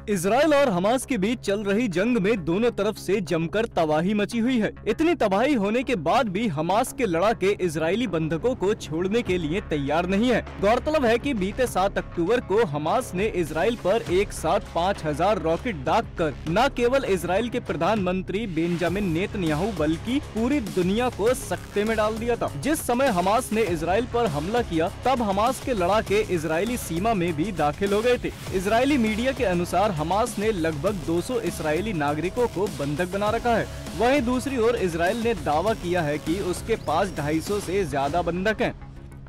Israel और Hamas के बीच चल रही जंग में दोनों तरफ से जमकर तबाही मची हुई है। इतनी तबाही होने के बाद भी हमास के लड़ाके इजरायली बंधकों को छोड़ने के लिए तैयार नहीं है। गौरतलब है कि बीते 7 अक्टूबर को हमास ने इजराइल पर एक साथ 5000 रॉकेट दागकर न केवल इजराइल के प्रधानमंत्री बेंजामिन नेतन्याहू बल्कि पूरी दुनिया को सकते में डाल दिया था। जिस समय हमास ने इजराइल पर हमला किया तब हमास के लड़ाके इजरायली सीमा में भी दाखिल हो गए थे। इजरायली मीडिया के अनुसार हमास ने लगभग 200 इजरायली नागरिकों को बंधक बना रखा है। वहीं दूसरी ओर इजराइल ने दावा किया है कि उसके पास 250 से ज्यादा बंधक हैं।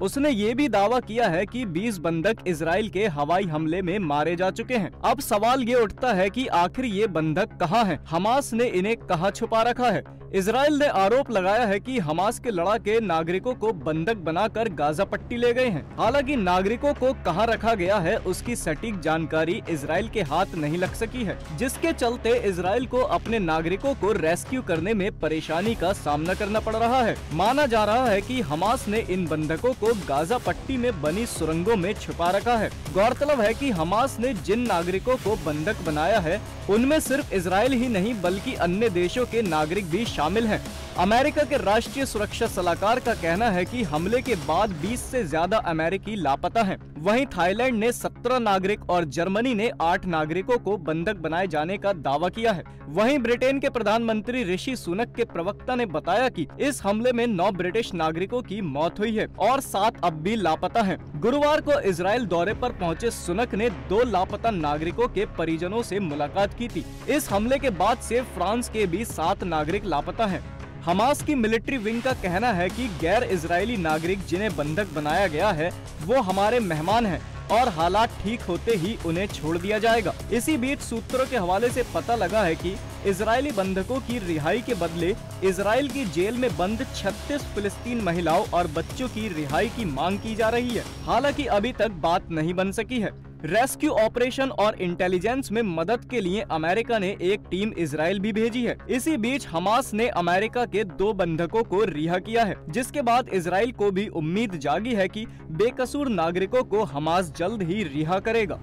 उसने ये भी दावा किया है कि 20 बंधक इजराइल के हवाई हमले में मारे जा चुके हैं। अब सवाल ये उठता है कि आखिर ये बंधक कहाँ हैं? हमास ने इन्हें कहाँ छुपा रखा है? इजराइल ने आरोप लगाया है कि हमास के लड़ाके नागरिकों को बंधक बनाकर गाजा पट्टी ले गए हैं। हालांकि नागरिकों को कहां रखा गया है उसकी सटीक जानकारी इजराइल के हाथ नहीं लग सकी है, जिसके चलते इजराइल को अपने नागरिकों को रेस्क्यू करने में परेशानी का सामना करना पड़ रहा है। माना जा रहा है कि हमास ने इन बंधकों को गाजा पट्टी में बनी सुरंगों में छुपा रखा है। गौरतलब है कि हमास ने जिन नागरिकों को बंधक बनाया है उनमें सिर्फ इजराइल ही नहीं बल्कि अन्य देशों के नागरिक भी शामिल हैं। अमेरिका के राष्ट्रीय सुरक्षा सलाहकार का कहना है कि हमले के बाद 20 से ज्यादा अमेरिकी लापता हैं। वहीं थाईलैंड ने 17 नागरिक और जर्मनी ने 8 नागरिकों को बंधक बनाए जाने का दावा किया है। वहीं ब्रिटेन के प्रधानमंत्री ऋषि सुनक के प्रवक्ता ने बताया कि इस हमले में 9 ब्रिटिश नागरिकों की मौत हुई है और 7 अब भी लापता हैं। गुरुवार को इजराइल दौरे पर पहुंचे सुनक ने 2 लापता नागरिकों के परिजनों से मुलाकात की थी। इस हमले के बाद से फ्रांस के भी 7 नागरिक लापता हैं। हमास की मिलिट्री विंग का कहना है कि गैर इजरायली नागरिक जिन्हें बंधक बनाया गया है वो हमारे मेहमान हैं और हालात ठीक होते ही उन्हें छोड़ दिया जाएगा। इसी बीच सूत्रों के हवाले से पता लगा है कि इजरायली बंधकों की रिहाई के बदले इजराइल की जेल में बंद 36 फिलिस्तीन महिलाओं और बच्चों की रिहाई की मांग की जा रही है। हालांकि अभी तक बात नहीं बन सकी है। रेस्क्यू ऑपरेशन और इंटेलिजेंस में मदद के लिए अमेरिका ने एक टीम इजराइल भी भेजी है। इसी बीच हमास ने अमेरिका के 2 बंधकों को रिहा किया है, जिसके बाद इजराइल को भी उम्मीद जागी है कि बेकसूर नागरिकों को हमास जल्द ही रिहा करेगा।